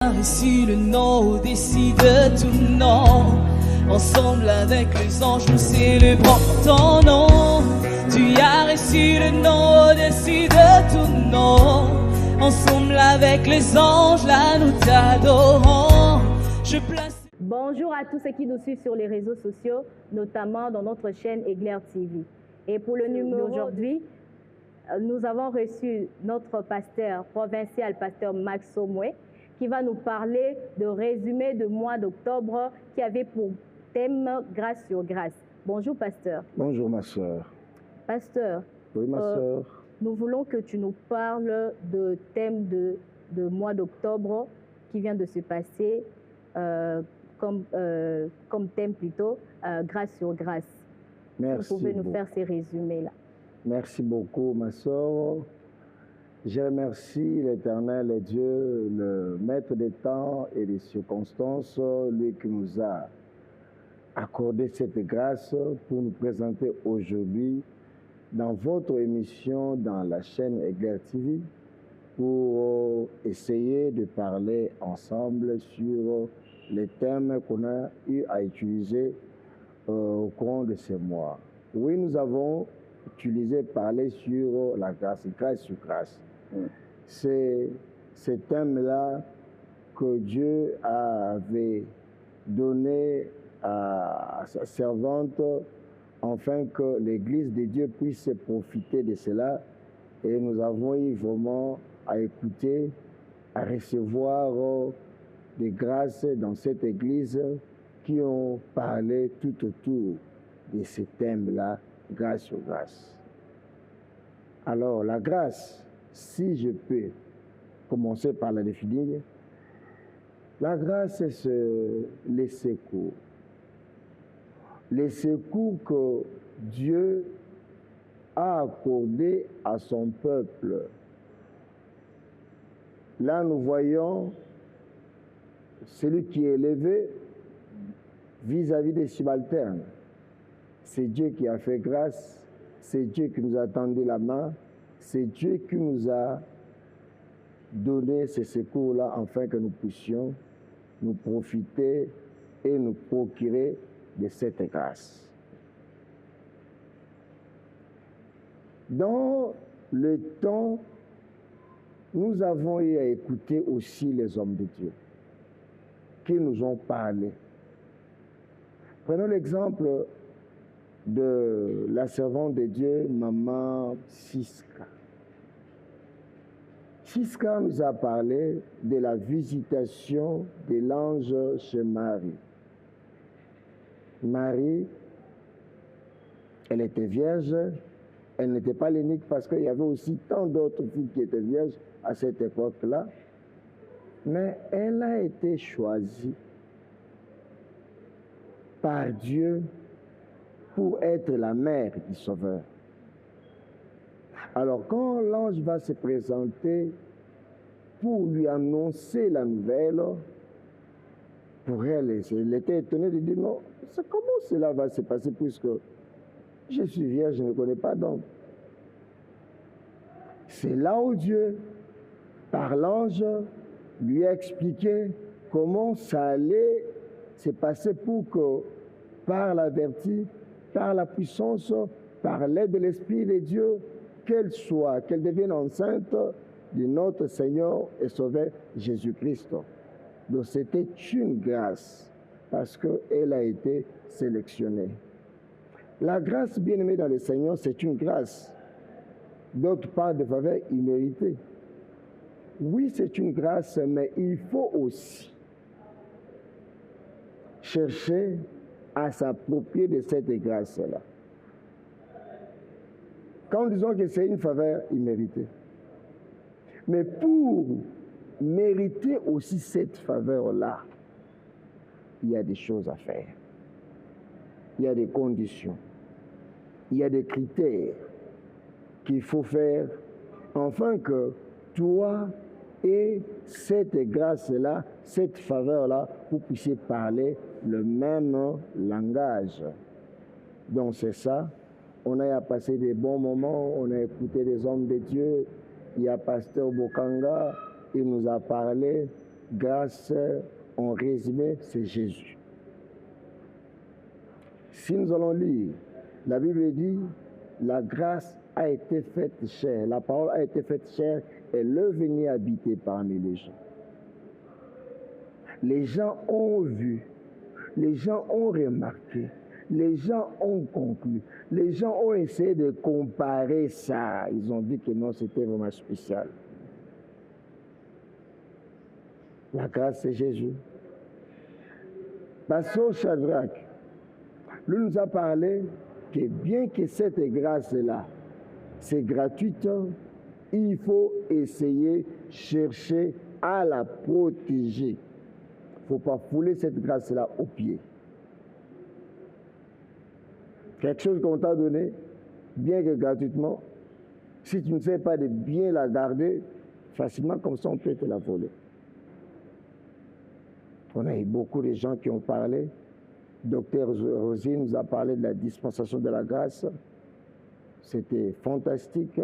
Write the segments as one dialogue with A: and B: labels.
A: Reçu le nom au-dessus de tout nom. Ensemble avec les anges, nous célébrons ton nom. Tu as reçu le nom au-dessus de tout nom. Ensemble avec les anges, là nous t'adorons.
B: Bonjour à tous ceux qui nous suivent sur les réseaux sociaux, notamment dans notre chaîne Egler TV. Et pour le numéro d'aujourd'hui, nous avons reçu notre pasteur provincial, pasteur Max Somoué, qui va nous parler de résumé de mois d'octobre qui avait pour thème grâce sur grâce. Bonjour pasteur.
C: Bonjour ma soeur.
B: Pasteur,
C: oui, ma soeur.
B: Nous voulons que tu nous parles de thème de mois d'octobre qui vient de se passer comme thème plutôt, grâce sur grâce.
C: Merci.
B: Vous pouvez nous faire ces résumés-là.
C: Merci beaucoup ma soeur. Je remercie l'Éternel et Dieu, le maître des temps et des circonstances, lui qui nous a accordé cette grâce pour nous présenter aujourd'hui dans votre émission dans la chaîne Egler TV pour essayer de parler ensemble sur les thèmes qu'on a eu à utiliser au cours de ces mois. Oui, nous avons parler sur la grâce, grâce sur grâce. C'est ce thème-là que Dieu avait donné à sa servante afin que l'Église de Dieu puisse profiter de cela. Et nous avons eu vraiment à écouter, à recevoir des grâces dans cette Église qui ont parlé tout autour de ce thème-là, grâce sur grâce. Alors, la grâce, si je peux commencer par la définir, la grâce, c'est les secours. Les secours que Dieu a accordés à son peuple. Là, nous voyons celui qui est élevé vis-à-vis des subalternes. C'est Dieu qui a fait grâce, c'est Dieu qui nous a tendu la main, c'est Dieu qui nous a donné ces secours-là afin que nous puissions nous profiter et nous procurer de cette grâce. Dans le temps, nous avons eu à écouter aussi les hommes de Dieu qui nous ont parlé. Prenons l'exemple de la servante de Dieu, Maman Siska. Siska nous a parlé de la visitation de l'ange chez Marie. Marie, elle était vierge, elle n'était pas l'unique parce qu'il y avait aussi tant d'autres filles qui étaient vierges à cette époque-là, mais elle a été choisie par Dieu pour être la mère du Sauveur. Alors, quand l'ange va se présenter pour lui annoncer la nouvelle, pour elle était étonnée de dire non, comment cela va se passer puisque je suis vierge, je ne connais pas d'homme. C'est là où Dieu, par l'ange, lui a expliqué comment ça allait se passer pour que, par la vertu, par la puissance, par l'aide de l'Esprit de Dieu, qu'elle devienne enceinte de notre Seigneur et Sauveur Jésus-Christ. Donc c'était une grâce parce qu'elle a été sélectionnée. La grâce, bien-aimée dans le Seigneur, c'est une grâce. D'autre part, de faveur imméritée. Oui, c'est une grâce, mais il faut aussi chercher à s'approprier de cette grâce-là. Quand nous disons que c'est une faveur imméritée, mais pour mériter aussi cette faveur-là, il y a des choses à faire. Il y a des conditions. Il y a des critères qu'il faut faire afin que toi et cette grâce-là, cette faveur-là, vous puissiez parler le même langage. Donc c'est ça. On a passé des bons moments, on a écouté des hommes de Dieu. Il y a Pasteur Bokanga, il nous a parlé grâce, en résumé, c'est Jésus. Si nous allons lire, la Bible dit, la grâce a été faite chair, la parole a été faite chair, et elle est venue habiter parmi les gens. Les gens ont vu, les gens ont remarqué, les gens ont conclu, les gens ont essayé de comparer ça. Ils ont dit que non, c'était vraiment spécial. La grâce, c'est Jésus. Pasteur Shadrach, lui nous a parlé que bien que cette grâce-là, c'est gratuite, il faut essayer, chercher à la protéger. Il ne faut pas fouler cette grâce-là aux pieds. Quelque chose qu'on t'a donné, bien que gratuitement, si tu ne sais pas de bien la garder, facilement comme ça on peut te la voler. On a eu beaucoup de gens qui ont parlé. Docteur Rosine nous a parlé de la dispensation de la grâce. C'était fantastique.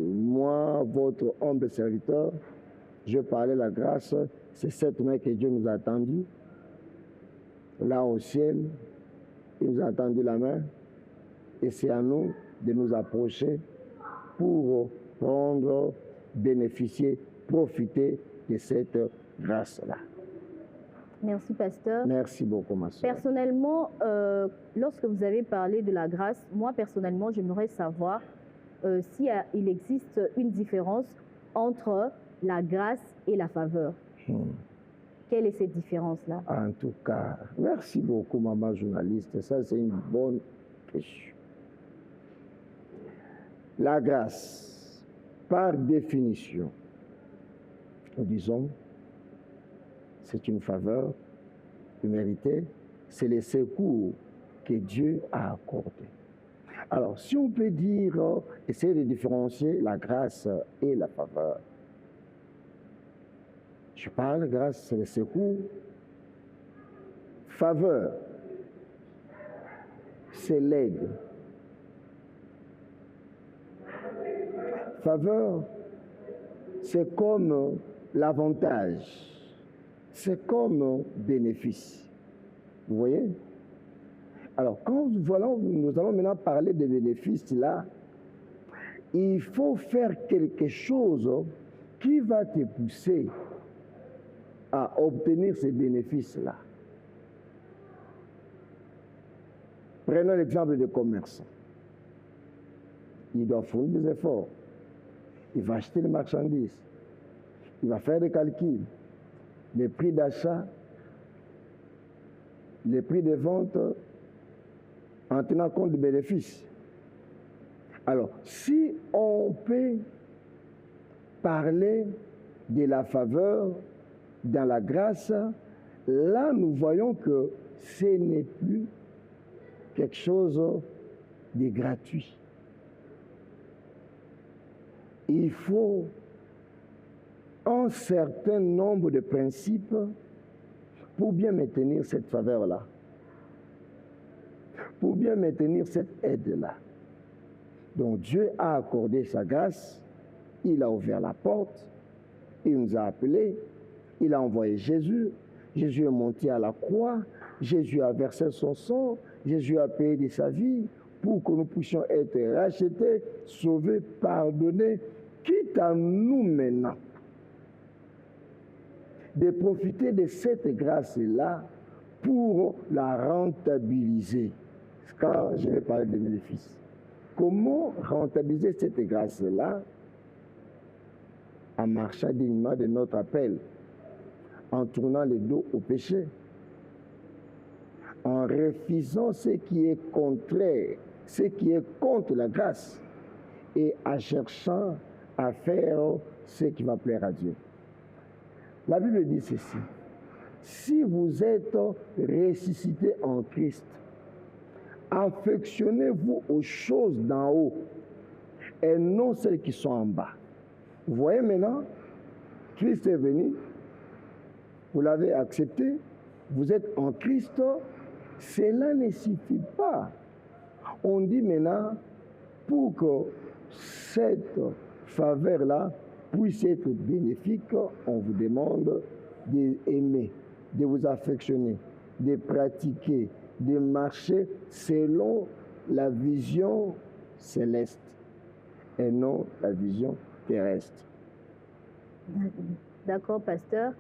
C: Moi, votre humble serviteur, je parlais de la grâce. C'est cette main que Dieu nous a tendue. Là au ciel, il nous a tendu la main. Et c'est à nous de nous approcher pour prendre, bénéficier, profiter de cette grâce-là.
B: Merci, pasteur.
C: Merci beaucoup, ma soeur.
B: Personnellement, lorsque vous avez parlé de la grâce, moi, personnellement, j'aimerais savoir s'il existe une différence entre la grâce et la faveur. Quelle est cette différence-là?
C: En tout cas, merci beaucoup, maman journaliste. Ça, c'est une bonne question. La grâce, par définition, nous disons, c'est une faveur méritée, c'est le secours que Dieu a accordé. Alors, si on peut dire, essayer de différencier la grâce et la faveur. Je parle, grâce, c'est le secours. Faveur, c'est l'aide. Faveur, c'est comme l'avantage. C'est comme bénéfice. Vous voyez? Alors, quand nous allons maintenant parler des bénéfices là, il faut faire quelque chose qui va te pousser à obtenir ces bénéfices-là. Prenons l'exemple des commerçants. Il doit fournir des efforts. Il va acheter les marchandises. Il va faire des calculs. Les prix d'achat, les prix de vente, en tenant compte des bénéfices. Alors, si on peut parler de la faveur dans la grâce, là, nous voyons que ce n'est plus quelque chose de gratuit. Il faut un certain nombre de principes pour bien maintenir cette faveur-là, pour bien maintenir cette aide-là. Donc Dieu a accordé sa grâce, il a ouvert la porte, il nous a appelés, il a envoyé Jésus, Jésus est monté à la croix, Jésus a versé son sang, Jésus a payé de sa vie pour que nous puissions être rachetés, sauvés, pardonnés, quitte à nous maintenant de profiter de cette grâce-là pour la rentabiliser. Quand je vais parler de bénéfices. Comment rentabiliser cette grâce-là? En marchant dignement de notre appel, en tournant le dos au péché, en refusant ce qui est contraire, ce qui est contre la grâce, et en cherchant à faire ce qui va plaire à Dieu. La Bible dit ceci: si vous êtes ressuscité en Christ, affectionnez-vous aux choses d'en haut et non celles qui sont en bas. Vous voyez maintenant, Christ est venu, vous l'avez accepté, vous êtes en Christ, cela ne suffit pas. On dit maintenant, pour que cette faveur-là puisse être bénéfique, on vous demande d'aimer, de vous affectionner, de pratiquer, de marcher selon la vision céleste et non la vision terrestre.
B: D'accord, pasteur.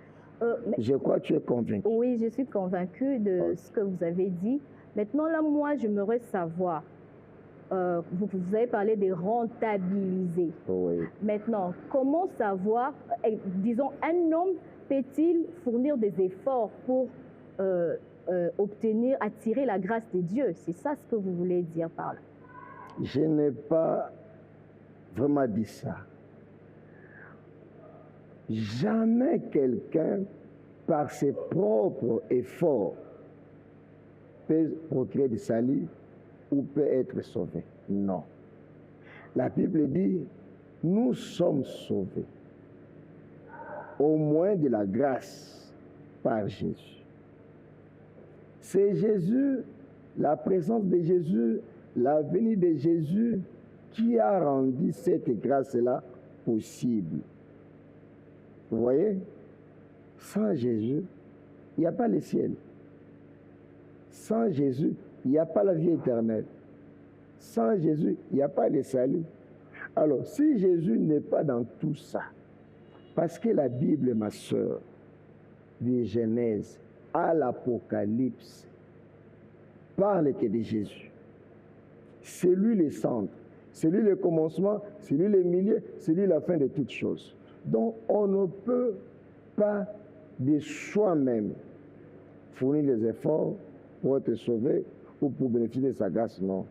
C: Je crois que tu es convaincu.
B: Oui, je suis convaincue de ce que vous avez dit. Maintenant, là, moi, j'aimerais savoir, vous avez parlé de rentabiliser.
C: Oui.
B: Maintenant, comment savoir, disons, un homme peut-il fournir des efforts pour attirer la grâce de Dieu? C'est ça ce que vous voulez dire par là?
C: Je n'ai pas vraiment dit ça. Jamais quelqu'un, par ses propres efforts, peut procurer du salut ou peut être sauvé. Non. La Bible dit, nous sommes sauvés, au moins de la grâce par Jésus. C'est Jésus, la présence de Jésus, la venue de Jésus qui a rendu cette grâce-là possible. Vous voyez, sans Jésus, il n'y a pas le ciel. Sans Jésus, il n'y a pas la vie éternelle. Sans Jésus, il n'y a pas le salut. Alors, si Jésus n'est pas dans tout ça, parce que la Bible, ma soeur, du Genèse à l'Apocalypse, parle que de Jésus. C'est lui le centre, c'est lui le commencement, c'est lui le milieu, c'est lui la fin de toutes choses. Donc, on ne peut pas de soi-même fournir des efforts pour être sauvé ou pour bénéficier de sa grâce, non.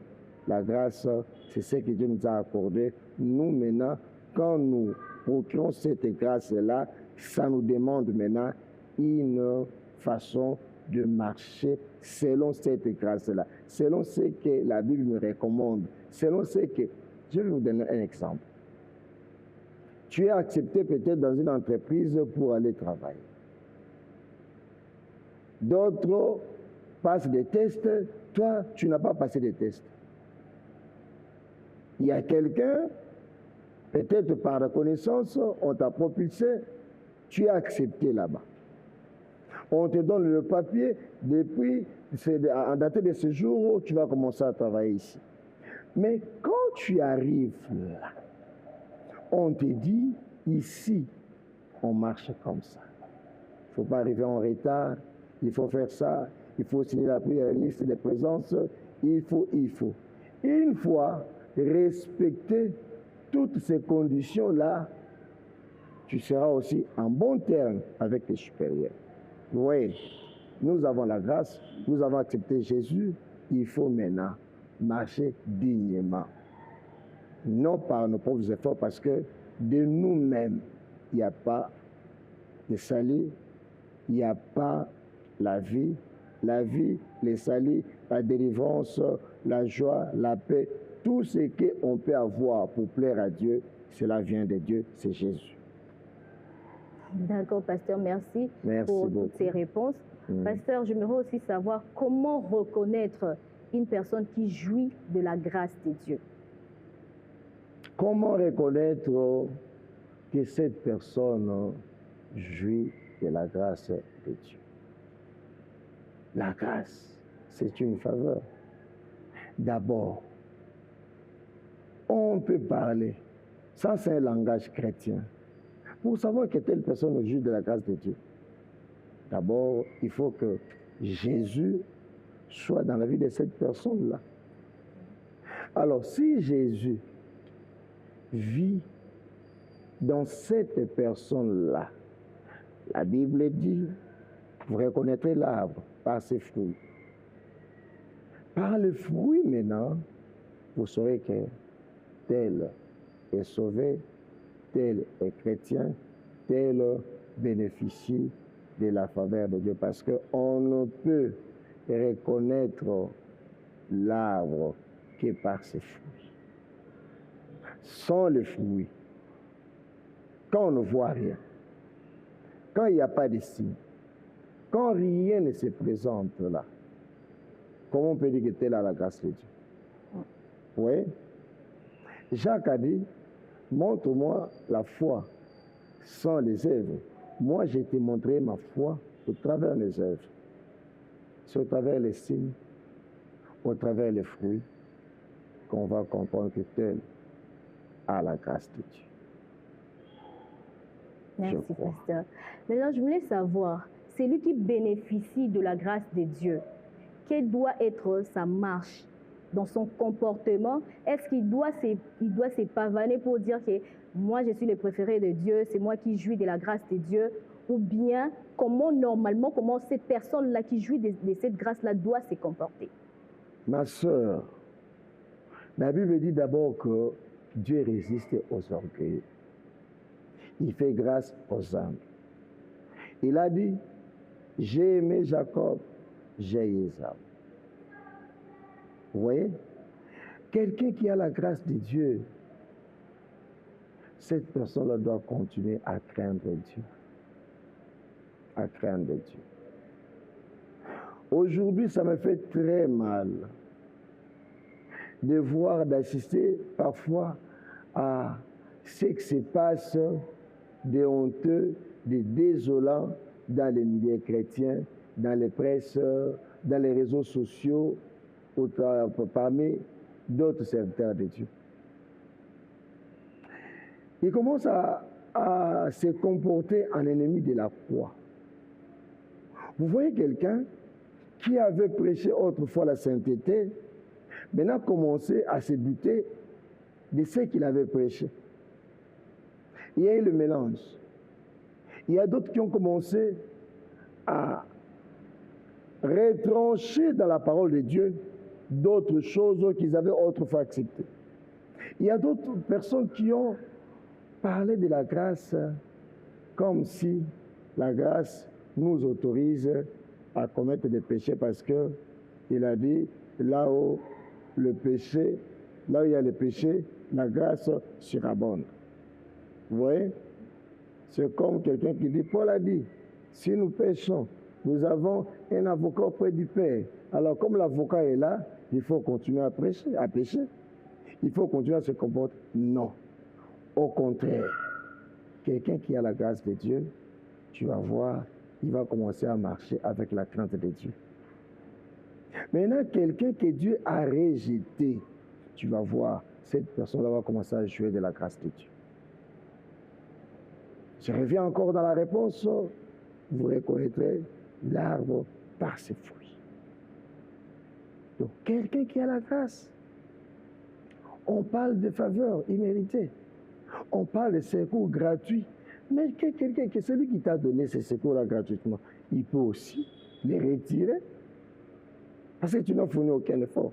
C: La grâce, c'est ce que Dieu nous a accordé. Nous, maintenant, quand nous procurons cette grâce-là, ça nous demande maintenant une façon de marcher selon cette grâce-là, selon ce que la Bible nous recommande, selon ce que... Je vais vous donner un exemple. Tu es accepté peut-être dans une entreprise pour aller travailler. D'autres passent des tests, toi, tu n'as pas passé des tests. Il y a quelqu'un, peut-être par reconnaissance, on t'a propulsé, tu es accepté là-bas. On te donne le papier, depuis, en date de ce jour, tu vas commencer à travailler ici. Mais quand tu arrives là, on te dit, ici, on marche comme ça. Il ne faut pas arriver en retard, il faut faire ça, il faut signer la liste de présence, il faut. Une fois respecter toutes ces conditions-là, tu seras aussi en bon terme avec tes supérieurs. Oui, nous avons la grâce, nous avons accepté Jésus, il faut maintenant marcher dignement. Non par nos propres efforts, parce que de nous-mêmes, il n'y a pas de salut, il n'y a pas la vie, le salut, la délivrance, la joie, la paix, tout ce qu'on peut avoir pour plaire à Dieu, cela vient de Dieu, c'est Jésus.
B: D'accord, pasteur, merci pour
C: beaucoup.
B: toutes ces réponses. Pasteur, j'aimerais aussi savoir comment reconnaître une personne qui jouit de la grâce de Dieu.
C: Comment reconnaître que cette personne jouit de la grâce de Dieu? La grâce, c'est une faveur. D'abord, on peut parler, ça c'est un langage chrétien, pour savoir que telle personne jouit de la grâce de Dieu. D'abord, il faut que Jésus soit dans la vie de cette personne-là. Alors, si Jésus vit dans cette personne-là, la Bible dit, vous reconnaîtrez l'arbre par ses fruits. Par le fruit maintenant, vous saurez que tel est sauvé, tel est chrétien, tel bénéficie de la faveur de Dieu. Parce qu'on ne peut reconnaître l'arbre que par ses fruits. Sans le fruit, quand on ne voit rien, quand il n'y a pas de signe, quand rien ne se présente là, comment on peut dire que tel a la grâce de Dieu? Oui. Jacques a dit, montre-moi la foi sans les œuvres. Moi, je t'ai montré ma foi au travers des œuvres. C'est au travers les signes, au travers les fruits, qu'on va comprendre que tel a la grâce de Dieu.
B: Merci, pasteur. Maintenant, je voulais savoir, c'est lui qui bénéficie de la grâce de Dieu. Quelle doit être sa marche dans son comportement? Est-ce qu'il doit se pavaner pour dire que moi, je suis le préféré de Dieu, c'est moi qui jouis de la grâce de Dieu? Ou bien, comment cette personne-là qui jouit de cette grâce-là doit se comporter?
C: Ma sœur, la Bible dit d'abord que Dieu résiste aux orgueilleux. Il fait grâce aux âmes. Il a dit, j'ai aimé Jacob, j'ai Ésaü. Vous voyez? Quelqu'un qui a la grâce de Dieu, cette personne-là doit continuer à craindre Dieu. À craindre Dieu. Aujourd'hui, ça me fait très mal de voir, d'assister parfois à ce qui se passe de honteux, de désolant dans les milieux chrétiens, dans les presses, dans les réseaux sociaux, parmi d'autres serviteurs de Dieu. Ils commencent à se comporter en ennemi de la foi. Vous voyez quelqu'un qui avait prêché autrefois la sainteté, maintenant commencer à se douter de ce qu'il avait prêché. Il y a eu le mélange. Il y a d'autres qui ont commencé à retrancher dans la parole de Dieu d'autres choses qu'ils avaient autrefois acceptées. Il y a d'autres personnes qui ont parlé de la grâce comme si la grâce nous autorise à commettre des péchés parce qu'il a dit là où le péché, là où il y a le péché, la grâce surabonde. Vous voyez? C'est comme quelqu'un qui dit, Paul a dit, si nous péchons, nous avons un avocat auprès du Père. Alors comme l'avocat est là, il faut continuer à pécher. Il faut continuer à se comporter. Non. Au contraire, quelqu'un qui a la grâce de Dieu, tu vas voir, il va commencer à marcher avec la crainte de Dieu. Maintenant, quelqu'un que Dieu a rejeté, tu vas voir, cette personne-là va commencer à jouer de la grâce de Dieu. Je reviens encore dans la réponse. Vous reconnaîtrez l'arbre par ses fruits. Donc, quelqu'un qui a la grâce, on parle de faveurs imméritées. On parle de secours gratuits. Mais quelqu'un, que celui qui t'a donné ces secours-là gratuitement, il peut aussi les retirer. Parce que tu n'as fourni aucun effort.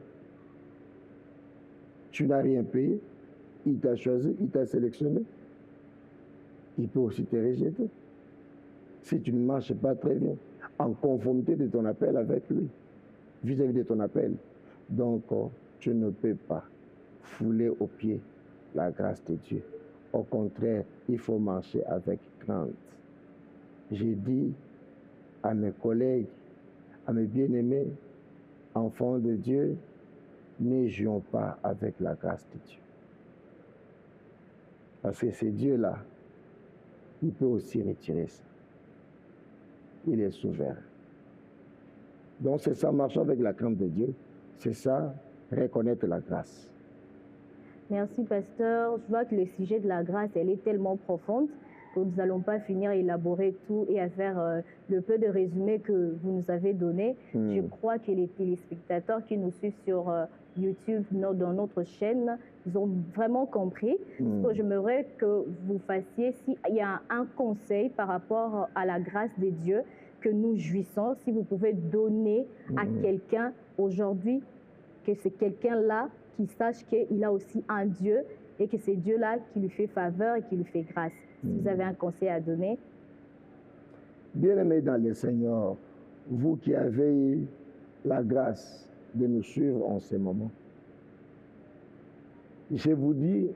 C: Tu n'as rien payé. Il t'a choisi, il t'a sélectionné. Il peut aussi te rejeter. Si tu ne marches pas très bien, en conformité de ton appel avec lui, vis-à-vis de ton appel. Donc, tu ne peux pas fouler aux pieds la grâce de Dieu. Au contraire, il faut marcher avec crainte. J'ai dit à mes collègues, à mes bien-aimés, enfants de Dieu, ne jouons pas avec la grâce de Dieu. Parce que c'est Dieu-là, il peut aussi retirer ça. Il est souverain. Donc c'est ça, marcher avec la crainte de Dieu. C'est ça, reconnaître la grâce.
B: Merci, pasteur. Je vois que le sujet de la grâce, elle est tellement profonde que nous n'allons pas finir à élaborer tout et à faire le peu de résumé que vous nous avez donné. Je crois que les téléspectateurs qui nous suivent sur YouTube, dans notre chaîne, ils ont vraiment compris. Ce que j'aimerais que vous fassiez, s'il y a un conseil par rapport à la grâce de Dieu que nous jouissons, si vous pouvez donner à quelqu'un aujourd'hui, que c'est quelqu'un-là qui sache qu'il a aussi un Dieu et que c'est Dieu-là qui lui fait faveur et qui lui fait grâce. Si vous avez un conseil à donner.
C: Bien-aimés dans le Seigneur, vous qui avez eu la grâce de nous suivre en ce moment, je vous dis,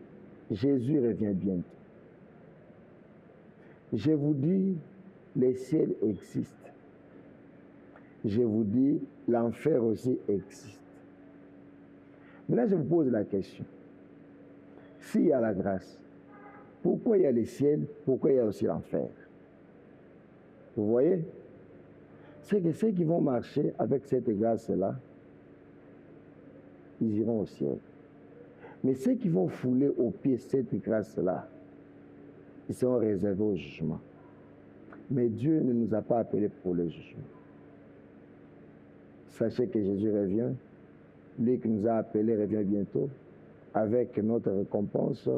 C: Jésus revient bientôt. Je vous dis, le ciel existe. Je vous dis, l'enfer aussi existe. Maintenant, je vous pose la question. S'il y a la grâce, Pourquoi il y a le ciel? Pourquoi il y a aussi l'enfer? Vous voyez? C'est que ceux qui vont marcher avec cette grâce-là, ils iront au ciel. Mais ceux qui vont fouler aux pieds cette grâce-là, ils seront réservés au jugement. Mais Dieu ne nous a pas appelés pour le jugement. Sachez que Jésus revient. Lui qui nous a appelés revient bientôt avec notre récompense.